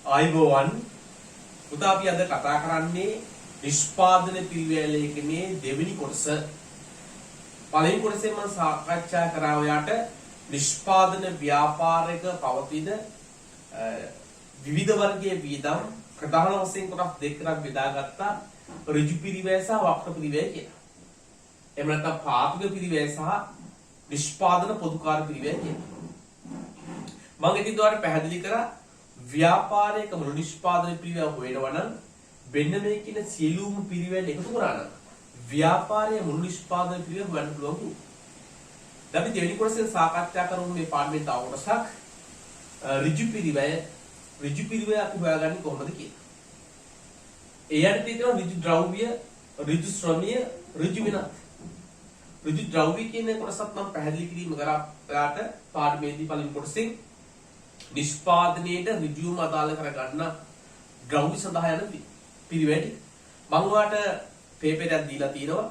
ආයිබෝවන් පුතා අපි අද කතා කරන්නේ නිෂ්පාදන පිළිවෙලකේ දෙවෙනි කොටස. පළවෙනි කොටසේ මම සාකච්ඡා කරා ඔයාට නිෂ්පාදන ව්‍යාපාරික පවතින විවිධ වර්ගයේ වියදම් ප්‍රධාන වශයෙන් කොටස් දෙකකට බෙදාගත්තා. ඍජු පිළිවෙල සහ වක්‍ර පිළිවෙල කියලා. එහෙම නැත්නම් පාතික පිළිවෙල සහ නිෂ්පාදන පොදුකාර පිළිවෙල කියලා. මම ඉතින් ඔයාලට පැහැදිලි කරා ව්‍යාපාරයක මුළු නිෂ්පාදන පිළිවෙල හොයනවා නම් වෙන මේ කියන සියලුම පිළිවෙල එකතු කරා නම් ව්‍යාපාරයේ මුළු නිෂ්පාදන පිළිවෙල හොයන්න පුළුවන්. දැන් අපි දෙවෙනි කොටසෙන් සාකච්ඡා කරමු මේ පාඩමේ තව කොටසක් ඍජු පිළිවෙල අපි හොයාගන්නේ කොහොමද කියලා. එයට තියෙනවා ඍජු ද්‍රව්‍ය, ඍජු ශ්‍රමීය, ඍජු විනත්. ඍජු ද්‍රව්‍ය කියන කොටසත් මම පැහැදිලි කිරීම කරා ඔයාට පාඩමේදී පළවෙනි කොටසෙන් නිෂ්පාදනයේට ඍජුවම අදාළ කරගන්න ද්‍රව්‍ය සඳහා යන පිළිවෙල. මම ඔයාට පේපර් එකක් දීලා තියෙනවා.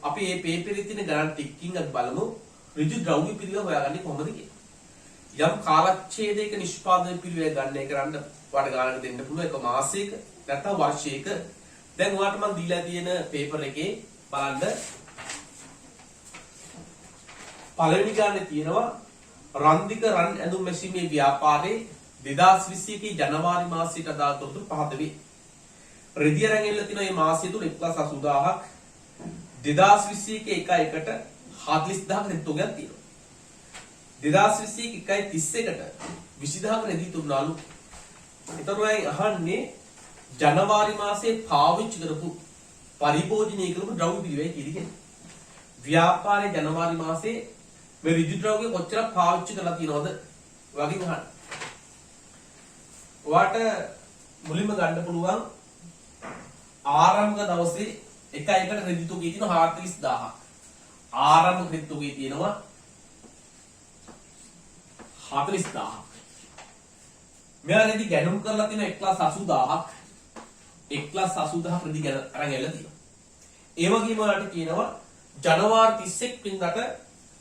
අපි මේ පේපර් එකේ තියෙන ගණන් ටිකකින් අපි බලමු ඍජු ද්‍රව්‍ය පිළිවෙල හොයාගන්නේ කොහොමද කියලා. යම් කාලච්ඡේදයක නිෂ්පාදන පිළිවෙල ගණනය කරන්න ඔයාලට ගණන් දෙන්න පුළුවන් එක මාසයක නැත්නම් වර්ෂයක. දැන් ඔයාලට මම දීලා තියෙන පේපර් එකේ බලන්න පළවෙනි ගානේ තියෙනවා රන්දික රන් ඇඳුම් මැෂිමේ ව්‍යාපාරයේ 2021 ජනවාරි මාසයට අදාළ තොරතුරු පහත වේ. රෙදි අරන් එල්ල තියෙන මේ මාසය තුල 1,80,000ක් 2021 1/1ට 40000ක රෙදි තොගයක් තියෙනවා. 2021 1/31ට 20000ක රෙදි තුනලු. ඒතරයි අහන්නේ ජනවාරි මාසයේ පාවිච්චි කරපු පරිභෝජනය කරපු ද්‍රව්‍ය පිළිවෙල කියන්නේ. ව්‍යාපාරයේ ජනවාරි මාසයේ මේ ඍජු ද්‍රව්‍ය කොච්චර පාවිච්චි කරලා තියෙනවද වගේ අහන්න. ඔයාට මුලින්ම ගන්න පුළුවන් ආරම්භක දවසේ 1/1ට රෙදි තොගේ තියෙනවා 40000ක්. ආරම්භක රෙදි තොගේ තියෙනවා 40000ක්. මෙයා රෙදි ගැනුම් කරලා තියෙන 1,80,000ක්. 1,80,000ක් රෙදි අරන් ඇවිල්ලා තියෙනවා. ඒ වගේම ඔයාලට කියනවා ජනවාරි 31 වෙනිදාට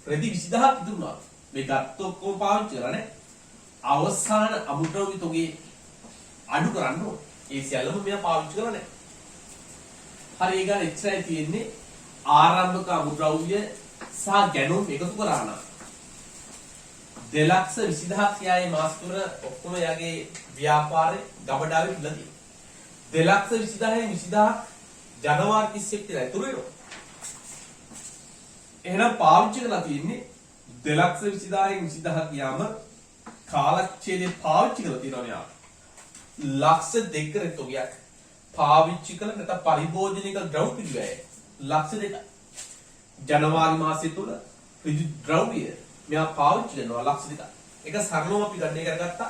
රෙදි 20000ක් ඉතුරුනා. මේ ගත්ත ඔක්කොම පාවිච්චි කරලා නේ. අවසාන අමුද්‍රව්‍ය තොගේ අඩු කරන්න ඕනේ. ඒ සියල්ලම මෙයා පාවිච්චි කරලා නැහැ. හරි ඒ ගන්න එච්චරයි තියෙන්නේ. ආරම්භක අමුද්‍රව්‍ය සහ ගැනුම් එකතු කරා නම් 2,20,000ක් යායේ මාස තුන ඔක්කොම යාගේ ව්‍යාපාරේ ගබඩාවේ ඉඳලා තියෙනවා. 2,20,000ක් ජනවාරි 31 ඉඳලා ඉතුරු වෙනවා. එහෙනම් පාවිච්චි කරලා තියෙන්නේ 2,20,000ක් ගියාම කාලච්ඡේදේ පාවිච්චි කරලා තියෙනවා මෙයා. 1,02,000 රෙදි තොගයක් පාවිච්චි කළ නැත්නම් පරිභෝජනික ද්‍රව්‍ය පිළිවෙල 1,02,000. ජනවාරි මාසය තුල ඍජු ද්‍රව්‍ය මෙයා පාවිච්චි කරනවා 1,02,000. ඒක සරලවම අපි ගණනය කරගත්තා.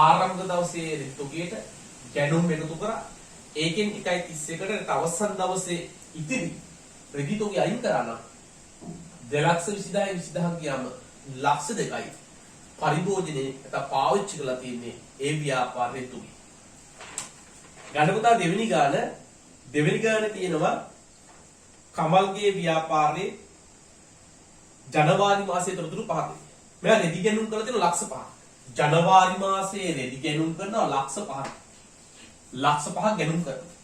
ආරම්භක දවසේ රෙදි තොගයට ගැනුම් එකතු කරා. ඒකෙන් 1/31ට අවසන් දවසේ ඉතිරි රෙදි තොගය අයින් කරා නම් 2,20,000 ගියාම 1,02,000යි පරිභෝජනයේ නැත්නම් පාවිච්චි කරලා තියෙන්නේ ඒ ව්‍යාපාරයේ තුගේ. ගන්න පුතා දෙවෙනි ගානේ තියෙනවා කමල්ගේ ව්‍යාපාරයේ ජනවාරි මාසයේ තොරතුරු පහක්. මෙයා රෙදි ගැනුම් කරලා තියෙනවා 1,05,000. ජනවාරි මාසයේ රෙදි ගැනුම් කරනවා 1,05,000. 1,05,000 ගැනුම් කරනවා.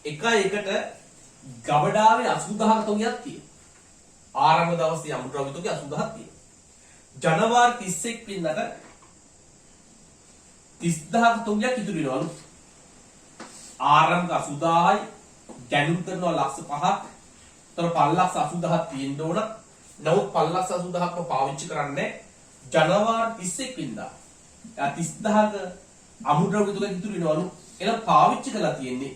1/1ට ගබඩාවේ 80,000ක තොගයක් තියෙනවා. ආරම්භ දවසේ අමුද්‍රව්‍ය තොගේ 80,000ක් තියෙනවා. ජනවාරි 31 වෙනිදාට 30,000ක තොගයක් ඉතුරු වෙනවලු. ආරම්භක 80,000යි ගැනුම් කරනවා 1,05,000ක්. ତර 5,80,000ක් තියෙන්න ඕන. නමුත් 5,80,000ක්ම පාවිච්චි කරන්නේ ජනවාරි 31 වෙනිදා. 30,000ක අමුද්‍රව්‍ය තොගයක් ඉතුරු වෙනවලු. එහෙනම් පාවිච්චි කරලා තියෙන්නේ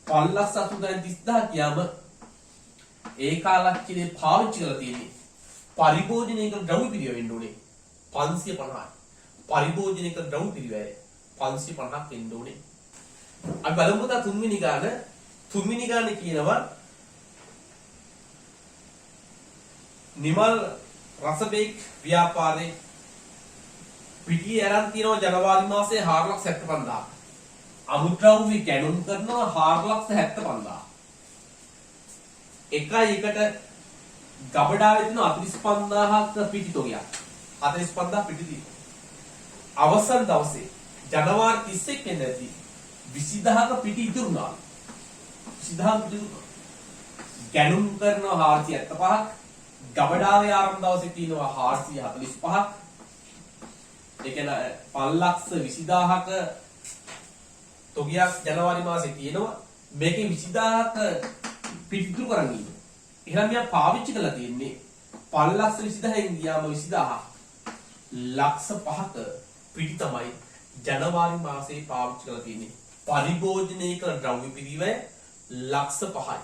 5,80,000න් 30,000 කියාම ඒ කාලච්ඡේදේ පාවිච්චි කරලා තියෙන්නේ පරිභෝජනයක ද්‍රව්‍ය පිළිවෙල වෙන්න ඕනේ 550යි. පරිභෝජනයක ද්‍රව්‍ය පිළිවෙල 550ක් වෙන්න ඕනේ. අපි බලමු තා තුන්වෙනි ගානේ කියනවා නිමල් රසබේක් ව්‍යාපාරේ පිටියේ අරන් තියෙනවා ජනවාරි මාසයේ 4,75,000. අමුද්‍රව්‍ය ගැනුම් කරනවා 4,75,000. 1/1ට ගබඩාවේ තියෙන 45,000ක පිටි තොගයක්. 45,000 පිටි තියෙනවා. අවසන් දවසේ ජනවාරි 31 වෙනිදාදී 20000ක පිටි ඉතුරුනා. 20000ක පිටි ගැනුම් කරනවා 475ක්. ගබඩාවේ ආරම්භ දවසේ තියෙනවා 445ක්. ඒ කියන්නේ 520000ක තොගයක් ජනවාරි මාසේ තියෙනවා. මේකේ 20000ක පිටි ඉතුරු කරන් ඉන්නවා. එහෙනම් මෙයා පාවිච්චි කරලා තියෙන්නේ 520000න් ගියාම 20000 ලක්ෂ 5ක පිටි තමයි ජනවාරි මාසේ පාවිච්චි කරලා තියෙන්නේ. පරිභෝජනය කළ ද්‍රව්‍ය පිරිවැය ලක්ෂ 5යි.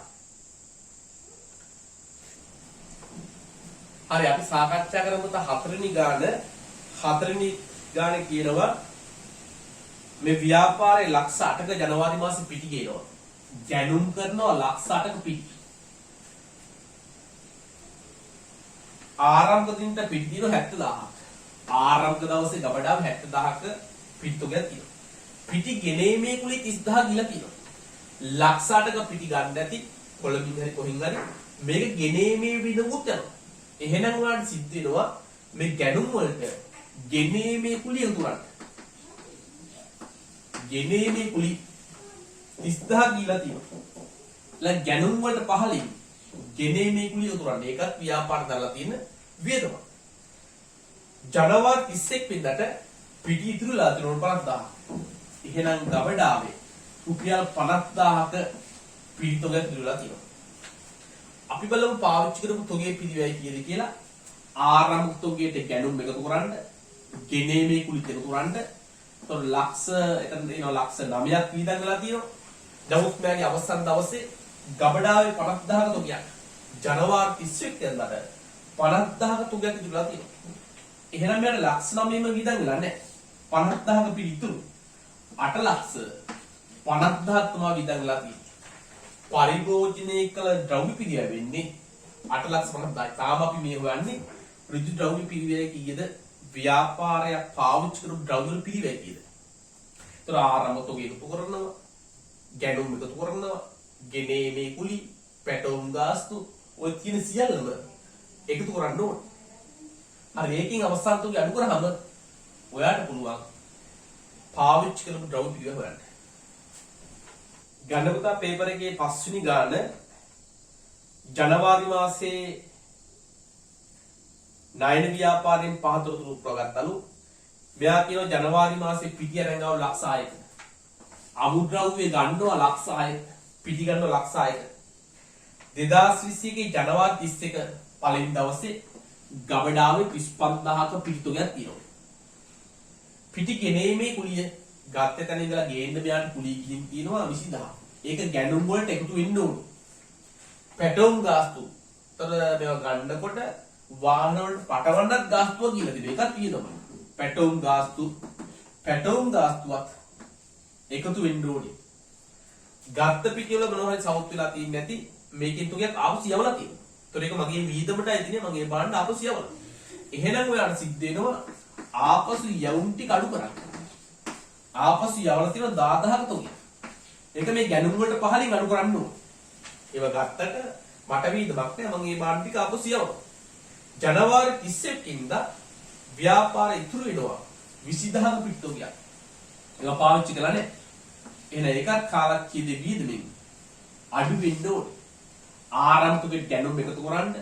හරි අපි සාකච්ඡා කරමු හතරවෙනි ගාන කියනවා මේ ව්‍යාපාරයේ ලක්ෂ 8ක ජනවාරි මාසේ පිටි ගේනවා. ගැනුම් කරනවා ලක්ෂ 8ක පිටි. ආරම්භ දිනට පිටි දින 70000ක්. ආරම්භ දවසේ ගබඩාව 70000ක පිටුගයක් තියෙනවා. පිටි ගෙනීමේ කුලි 30000 ගිලා තියෙනවා. ලක්ෂ 8ක පිටි ගන්න ඇති කොළඹින් හරි කොහෙන් හරි මේක ගෙනීමේ විනුත් යනවා. එහෙනම් ඔයාලට සිද්ධ වෙනවා මේ ගැනුම් වලට ගෙනීමේ කුලිය උතුරන්න. ගෙනීමේ කුලි 30000 ගිලා තියෙනවා. ලා ගැනුම් වලට පහලින් ගෙනීමේ කුලිය උතුරන්න. ඒකත් ව්‍යාපාර දාලා තියෙන වියදම. ජනවාරි 31 වෙනිදාට පිටි ඉතුරුලා තියෙනවා 50000. එහෙනම් ගබඩාවේ රුපියල් 50000ක පිටි තොගයක් ඉතුරුලා තියෙනවා. අපි බලමු පාවිච්චි කරපු තොගේ පිළිවෙයි කීයද කියලා. ආරම්භ තොගයට ගැනුම් එකතු කරන්න, ගෙනීමේ කුලිත් එකතු කරන්න. එතකොට ලක්ෂ එතන එනවා ලක්ෂ 9ක් වියදම් වෙලා තියෙනවා. නමුත් මෙයාගේ අවසන් දවසේ ගබඩාවේ 50000ක තොගයක් ජනවාරි 31 වෙනිදාට 50000ක තොගයක් ඉතුරුලා තියෙනවා. එහෙනම් මෙයාට ලක්ෂ 9ම වියදම් වෙලා නැහැ. 50000ක පිටි ඉතුරු 8 ලක්ෂ 50000ක් තමයි වියදම් වෙලා තියෙන්නේ. පරිභෝජනය කළ ද්‍රව්‍ය පිරිවැය වෙන්නේ 8,50,000යි. තාම අපි මේ හොයන්නේ ඍජු ද්‍රව්‍ය පිරිවැය කීයද? ව්‍යාපාරයක් පාවිච්චි කරපු ද්‍රව්‍ය වල පිරිවැය කීයද? ඒතර ආරම්භ තොග එකතු කරනවා, ගැනුම් එකතු කරනවා, ගෙනීමේ කුලි, පැටවුම් ගාස්තු ඔය කියන සියල්ලම එකතු කරන්න ඕනේ. හරි ඒකෙන් අවසන් තොගය අඩු කරාම ඔයාට පුළුවන් පාවිච්චි කරපු ද්‍රව්‍ය පිරිවැය හොයන්න. ගණපතා පේපර් එකේ 5 වෙනි ගාන ජනවාරි මාසේ ණයන ව්‍යාපාරයෙන් පහතොරතුරු උපුරාගත්තලු. මෙයා කියනවා ජනවාරි මාසේ පිටි අරන් ආව ලක්ෂ 6ක. අමුද්‍රව්‍ය ගන්නවා ලක්ෂ 6ක. පිටි ගන්නවා ලක්ෂ 6ක. 2021 ජනවාරි 31 පළවෙනි දවසේ ගබඩාවේ 35000ක පිටි තොගයක් තියෙනවා. පිටි ගෙනීමේ කුලිය ගත්ත තැන ඉඳලා ගේන්න මෙයාට කුලිය ගිහින් තියෙනවා 20000. ඒක ගැනුම් වලට එකතු වෙන්න ඕනේ. පැටවුම් ගාස්තු. ତර මේවා ගන්නකොට වාහන වලට පටවන්නත් ගාස්තුවක් කියලා තිබේ. ඒකත් තියෙනවා. පැටවුම් ගාස්තුවත් එකතු වෙන්න ඕනේ. ගත්ත පිටි වල මොනවා හරි සවුත් වෙලා තියෙන්නේ නැති මේකෙන් තුගයක් ආපහු සියවලා තියෙනවා. ඒතර ඒක මගේ වීදමටයි තියෙන්නේ මගේ බාන්න ආපහු සියවලා. එහෙනම් ඔයාලට සිද්ධ වෙනවා ආපසු යවුම් ටික අඩු කරන්න. ආපසු යවලා තියෙන 10000ක තොගය. ඒක මේ ගැනුම් වලට පහලින් අඩු කරන්න ඕනේ. ඒව ගත්තට මට වීදමක් නෑ මම මේ බාන්න ටික ආපසු යවනවා. ජනවාරි 31 ඉඳලා ව්‍යාපාර ඉතුරු වෙනවා 20000ක පිටි තොගයක්. ඒක පාවිච්චි කළා නේ. එහෙනම් ඒකත් කාලක්‍රීය වීදමෙන් අඩු වෙන්න ඕනේ. ආරම්භක ගැනුම් එකතු කරන්න,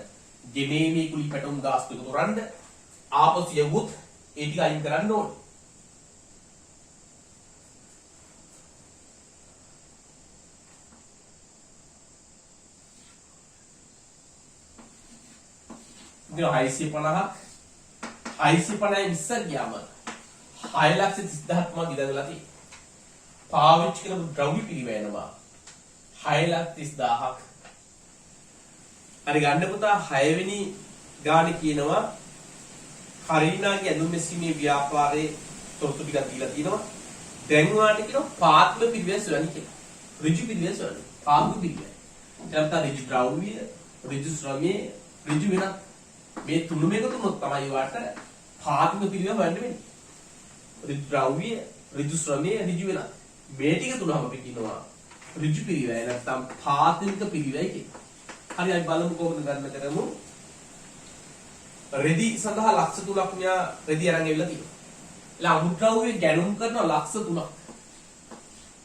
ගෙනීමේ කුලි පැටවුම් ගාස්තු එකතු කරන්න, ආපසු යවුත් ඒ ටික අයින් කරන්න ඕනේ. ඉතින් 650 ඉස්සර ගියාම 6,30,000ක් මම ඉඳලා තියෙන්නේ. පාවිච්චි කරපු ද්‍රව්‍ය පිරිවැයනවා 6,30,000ක්. හරි ගන්න පුතා 6 වෙනි ගානේ කියනවා කරීනාගේ ඇඳුම් මැසීමේ ව්‍යාපාරයේ තොරතුරු ටිකක් දීලා තිනවා. දැන් ඔයාලට කියනවා පාත්ම පිරිවැය සොයන්න කියලා. ඍජු පිරිවැය සොයන්න. පාත්ම පිරිවැය. ඊට ඍජු ද්‍රව්‍ය, ඍජු ශ්‍රමයේ, ඍජු වෙනත් මේ තුනම එකතු වුණොත් තමයි ඔයාලට පාත්ම පිරිවැය හොයන්න වෙන්නේ. ඍජු ද්‍රව්‍ය, ඍජු ශ්‍රමයේ, ඍජු වෙනත් මේ ටික තුනම අපි කියනවා ඍජු පිරිවැය නැත්නම් පාත්මික පිරිවැය කියලා. හරි අපි බලමු කොහොමද ගන්න කරමු. රෙදි සඳහා ලක්ෂ 3ක් මෙයා රෙදි අරන් ඇවිල්ලා තියෙනවා. එලා අමුද්‍රව්‍ය ගැනුම් කරන ලක්ෂ 3ක්.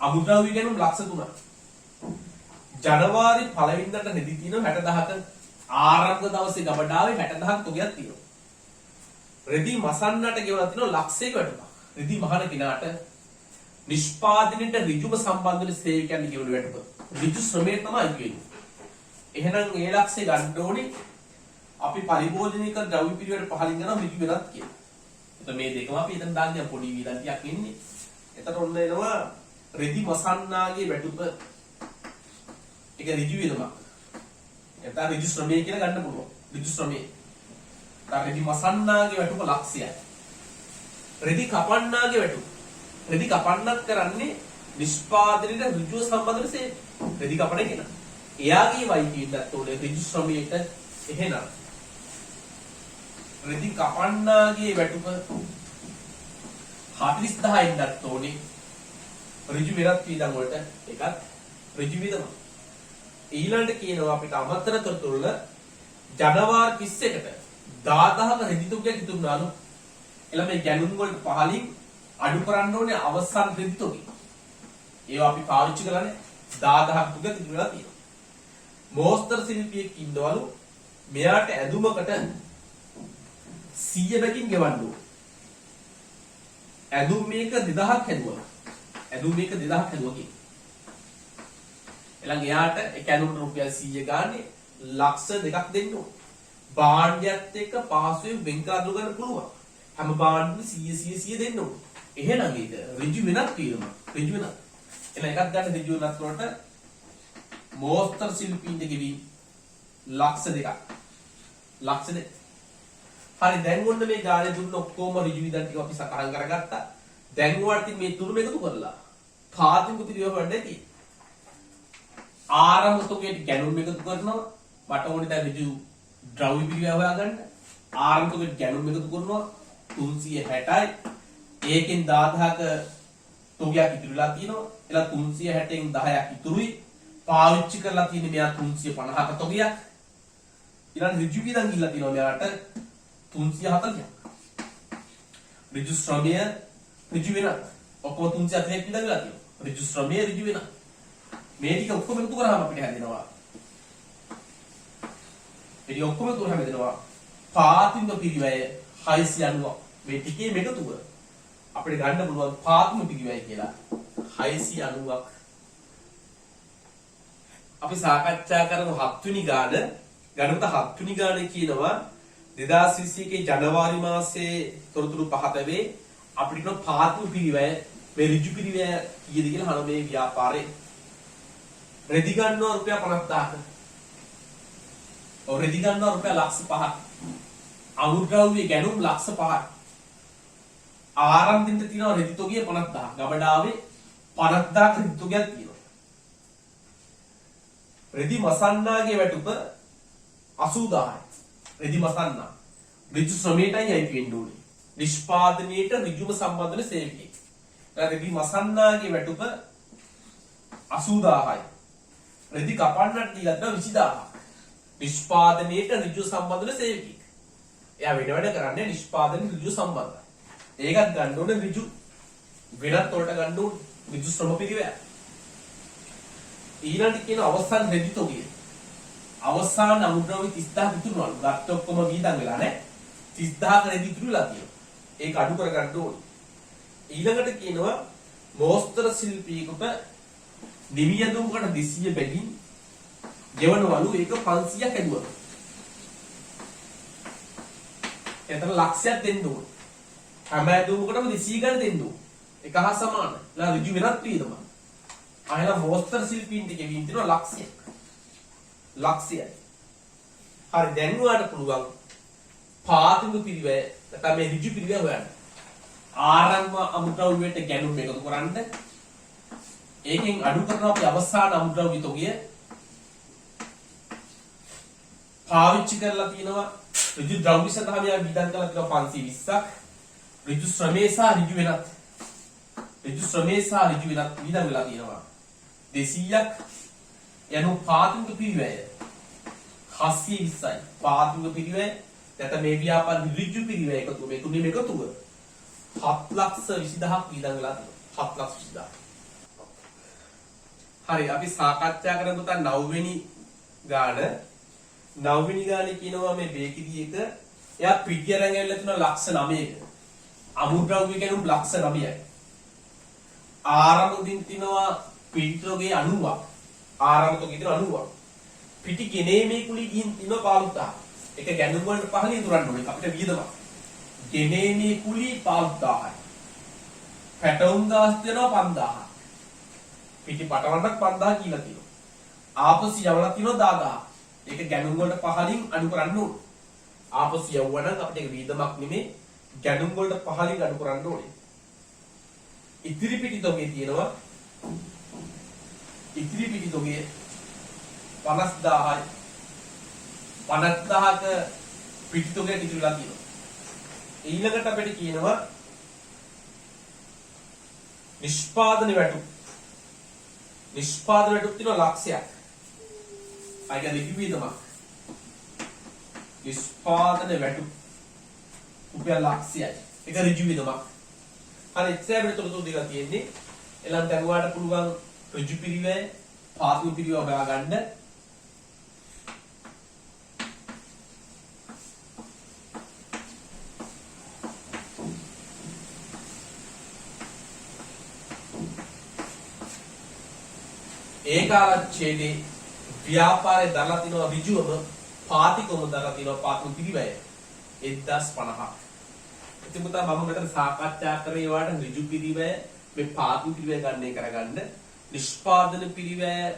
අමුද්‍රව්‍ය ගැනුම් ලක්ෂ 3ක්. ජනවාරි 1 වෙනිදාට රෙදි තියෙනවා 60000ක. ආරම්භ දවසේ ගබඩාවේ 60000ක තොගයක් තියෙනවා. රෙදි මසන්නට ගෙවලා තියෙනවා ලක්ෂයක වැටුපක්. රෙදි මහන කිනාට නිෂ්පාදනයට ඍජුව සම්බන්ධ වෙන සේවකයන් ගෙවන වැටුප. ඍජු ශ්‍රමයේ තමයි කියන්නේ. එහෙනම් ඒ ලක්ෂය ගන්න ඕනේ අපි පරිභෝජනික ද්‍රව්‍ය පිළිවෙල පහලින් යනවා ඍජු වෙනත් කියලා. එතකොට මේ දෙකම අපි එතන දාන්නේ පොඩි වීදන්තියක් ඉන්නේ. එතකොට ඔන්න එනවා රෙදි මසන්නාගේ වැටුප. ඒක ඍජු වීදමක්. එතන ඍජු ශ්‍රමය කියලා ගන්න පුළුවන්. ඍජු ශ්‍රමය. රෙදි මසන්නාගේ වැටුප ලක්ෂයයි. රෙදි කපන්නාගේ වැටුප. රෙදි කපන්නත් කරන්නේ නිෂ්පාදනයේ ඍජුව සම්බන්ධ වෙන රෙදි කපන කෙනා. එයාගේ වයිකින්නත් උනේ ඍජු ශ්‍රමයට එහෙනම් රෙදි කපන්නාගේ වැටුප 40000 ඉන්නත් උනේ ඍජු වෙනත් වීදම් වලට එකත් ඍජු වීදම. ඊළඟට කියනවා අපිට අමතර තොරතුරු ජනවාරි 31ට 10000ක රෙදි තුගයක් ඉතුරුනාලු. එළම මේ ගැනුම් වලට පහලින් අඩු කරන්න ඕනේ අවසන් රෙදි තුග. ඒවා අපි පාවිච්චි කරන්නේ 10000ක තුග ඉතුරුලා තියෙනවා. මෝස්තර ශිල්පියෙක් ඉන්නවලු මෙයාට ඇඳුමකට 100 බැගින් ගෙවන්න ඕන. ඇඳුම් මේක 2000ක් හැදුවා. ඇඳුම් මේක 2000ක් හැදුවා කියන්නේ. එළඟ එයාට එක ඇඳුමට රුපියල් 100 ගානේ ලක්ෂ 2ක් දෙන්න ඕන. භාණ්ඩයත් එක්ක පහසුවෙන් වෙන් කරලා ගන්න පුළුවන්. හැම භාණ්ඩෙම 100 දෙන්න ඕන. එහෙනම් ඒක ඍජු වෙනත් වීදම. ඍජු වෙනත්. එළ එකක් ගන්න ඍජු වෙනත් වලට මෝස්තර ශිල්පීන්ට ගෙවි ලක්ෂ 2ක්. ලක්ෂ 2. හරි දැන් ඔන්න මේ ගානේ දුන්න ඔක්කොම ඍජු විදන් ටික අපි සටහන් කරගත්තා. දැන් ඔයාලට මේ තුනම එකතු කරලා කාතික පිළිවෙල වඩ ඇති. ආරම්භ තුකේ ගැනුම් එකතු කරනවා. මට ඕනේ දැන් ඍජු ද්‍රව්‍ය පිළිවෙල හොයාගන්න. ආරම්භ තුකේ ගැනුම් එකතු කරනවා 360යි. ඒකෙන් 10000ක තුගයක් ඉතුරුලා තියෙනවා. එලා 360න් 10ක් ඉතුරුයි. පාවිච්චි කරලා තියෙන්නේ මෙයා 350ක තොගයක්. ඊළඟ ඍජු විදන් ගිහිල්ලා තියෙනවා මෙයාට 340ක්. ඍජු ශ්‍රමය ඍජු වෙනත්. ඔක්කොම 340ක් විදන් ගිහිල්ලා තියෙනවා. ඍජු ශ්‍රමය ඍජු වෙනත්. මේ ටික ඔක්කොම එකතු කරාම අපිට හැදෙනවා. ඒ ඔක්කොම එකතු කරාම හැදෙනවා පාතිම පිරිවැය 690ක්. මේ ටිකේ එකතුව අපිට ගන්න පුළුවන් පාතිම පිරිවැය කියලා 690ක්. අපි සාකච්ඡා කරමු 7 වෙනි ගාන. ගණිත 7 වෙනි ගානේ කියනවා 2021 ජනවාරි මාසයේ තොරතුරු පහතවේ අපිට පාතු පිරිවැය මේ ඍජු පිරිවැය කීයද කියලා අහන මේ ව්‍යාපාරේ රෙදි ගන්නවා රුපියල් 50000ක. ඔව් රෙදි ගන්නවා රුපියල් ලක්ෂ 5ක්. අමුද්‍රව්‍ය ගැනුම් ලක්ෂ 5ක්. ආරම්භින්ට තියෙනවා රෙදි තොගය 50000ක්. ගබඩාවේ 50000ක රෙදි තොගයක් තියෙනවා. රෙදි මසන්නාගේ වැටුප 80000යි. රෙදි මසන්නා ඍජු ශ්‍රමයටයි අයිති වෙන්න ඕනේ. නිෂ්පාදනයේට ඍජුව සම්බන්ධ වෙන සේවකයෙක්. රෙදි මසන්නාගේ වැටුප 80000යි. රෙදි කපන්නට දීලා තියෙනවා 20000ක්. නිෂ්පාදනයේට ඍජුව සම්බන්ධ වෙන සේවකයෙක්. එයා වෙන වැඩ කරන්නේ නිෂ්පාදනයේ ඍජුව සම්බන්ධයි. ඒකත් ගන්න ඕනේ ඍජු වෙනත් වලට ගන්න ඕනේ ඍජු ශ්‍රම පිළිවෙල. ඊළඟට කියන අවසන් රෙදි තොගය. අවසාන අමුද්‍රව්‍ය 30000ක් ඉතුරුනලු. ගත්ත ඔක්කොම වීදම් වෙලා නැහැ. 30000ක රෙදි ඉතුරුලා තියෙනවා. ඒක අඩු කර ගන්න ඕනේ. ඊළඟට කියනවා මෝස්තර ශිල්පියෙකුට නිවියදුමකට 200 බැගින් ගෙවනවලු. ඒක 500ක් ඇදුවා. එතන ලක්ෂයක් දෙන්න ඕනේ. හැම ඇදුමකටම 200 ගන්න දෙන්න ඕනේ. එක හා සමානයි. ලා ඍජු වෙනත් වීදම. අයලා මෝස්තර ශිල්පීන්ට ගෙවින් දෙනවා ලක්ෂයක්. ලක්ෂයයි. හරි දැන් ඔයාලට පුළුවන් පාතිම පිළිවෙල නැත්නම් මේ ඍජු පිළිවෙල හොයන්න. ආරම්භ අමුද්‍රව්‍යයට ගැනුම් එකතු කරන්න. ඒකෙන් අඩු කරනවා අපි අවසාන අමුද්‍රව්‍ය තොගය. පාවිච්චි කරලා තියෙනවා ඍජු ද්‍රව්‍ය සඳහා මෙයා විදන් කරලා තියෙනවා 520ක්. ඍජු ශ්‍රමයේ සහ ඍජු වෙනත්. ඍජු ශ්‍රමයේ සහ ඍජු වෙනත් විදන් වෙලා තියෙනවා 200ක්. යනු පාතික පිරිවැය 720යි. පාතික පිරිවැය නැත්නම් මේ ව්‍යාපාර ඍජු පිරිවැය එකතු මේ තුනේම එකතුව 7,20,000ක් වියදම් වෙලා තියෙනවා. 7,20,000. හරි අපි සාකච්ඡා කරමු පුතා 9 වෙනි ගාන. 9 වෙනි ගානේ කියනවා මේ බේකිරි එක එයා පිටිය අරන් ඇවිල්ලා තියෙනවා ලක්ෂ 9ක. අමුද්‍රව්‍ය කියනුම් ලක්ෂ 9යි. ආරමුදින් තිනවා පිටිතෝගේ 90ක්. ආරමුතෝගේ තිනවා 90ක්. පිටි ගෙනීමේ කුලී ගින් තිනවා 15,000. ඒක ගැනුම් වලට පහලින් දුරන්න ඕනේ අපිට වියදමක්. ගෙනීමේ කුලී 15,000යි. පැටවුම් දාස් දෙනවා 5,000. පිටි පටවන්නක් 5,000 කියලා තියෙනවා. ආපසු යවලා තියෙනවා 10,000. ඒක ගැනුම් වලට පහලින් අඩු කරන්න ඕනේ. ආපසු යවුවනම් අපිට ඒක වියදමක් නෙමෙයි ගැනුම් වලට පහලින් අඩු කරන්න ඕනේ. ඉතිරි පිටි තොගේ තියෙනවා ඉතිරි පිටි තොගේ 50,000යි 50,000ක පිටි තොගේ ඉතිරිලා තියෙනවා. ඊළඟට අපිට කියනවා නිෂ්පාදන වැටු. නිෂ්පාදන වැටුක් තියෙනවා ලක්ෂයක්. අයිග ලිපි වියදමක්. නිෂ්පාදන වැටු රුපියල් ලක්ෂයයි. ඒක ඍජු වියදමක්. හරි එච්චර තොරතුරු දීලා තියෙන්නේ. එලම් දරුවාට පුළුවන් ඍජු පිරිවැය, පාතු පිරිවැය හොයාගන්න. ඒකාලච්ඡේදේ ව්‍යාපාරයේ දරලා තිනවා ඍජුවම පාතිකම දරලා තිනවා පාතු පිරිවැය 1050ක්. ඉතින් පුතා මම මෙතන සාකච්ඡා කරේ වාට ඍජු පිරිවැය මේ පාතු පිරිවැය ගන්න එක කරගන්න. නිෂ්පාදන පිරිවැය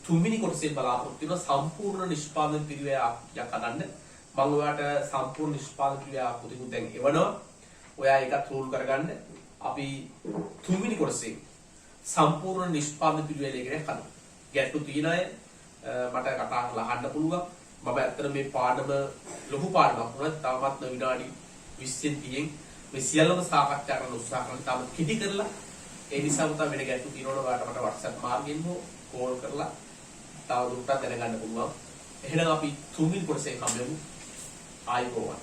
තුන්වෙනි කොටසේ බලාපොරොත්තු වෙන සම්පූර්ණ නිෂ්පාදන පිරිවැය යක් හදන්න. මම ඔයාලට සම්පූර්ණ නිෂ්පාදන පිරිවැය පුතින් දැන් එවනවා. ඔයා ඒකත් රූල් කරගන්න. අපි තුන්වෙනි කොටසේ සම්පූර්ණ නිෂ්පාදන පිළිවෙල ඉගෙන ගන්න. ගැටලු තියෙන අය මට කතා කරලා අහන්න පුළුවන්. මම ඇත්තට මේ පාඩම ලොකු පාඩමක් වුණත් තාමත් විනාඩි 20න් 30න් මේ සියල්ලම සාකච්ඡා කරන්න උත්සාහ කරනවා. තාම කිටි කරලා ඒ නිසා උතා වෙන ගැටලු තියෙනවනේ ඔයාලට මට WhatsApp මාර්ගයෙන් හෝ කෝල් කරලා තව දුරටත් දැනගන්න පුළුවන්. එහෙනම් අපි තුන්වෙනි කොටසේ හම්බෙමු. ආයිබෝවන්.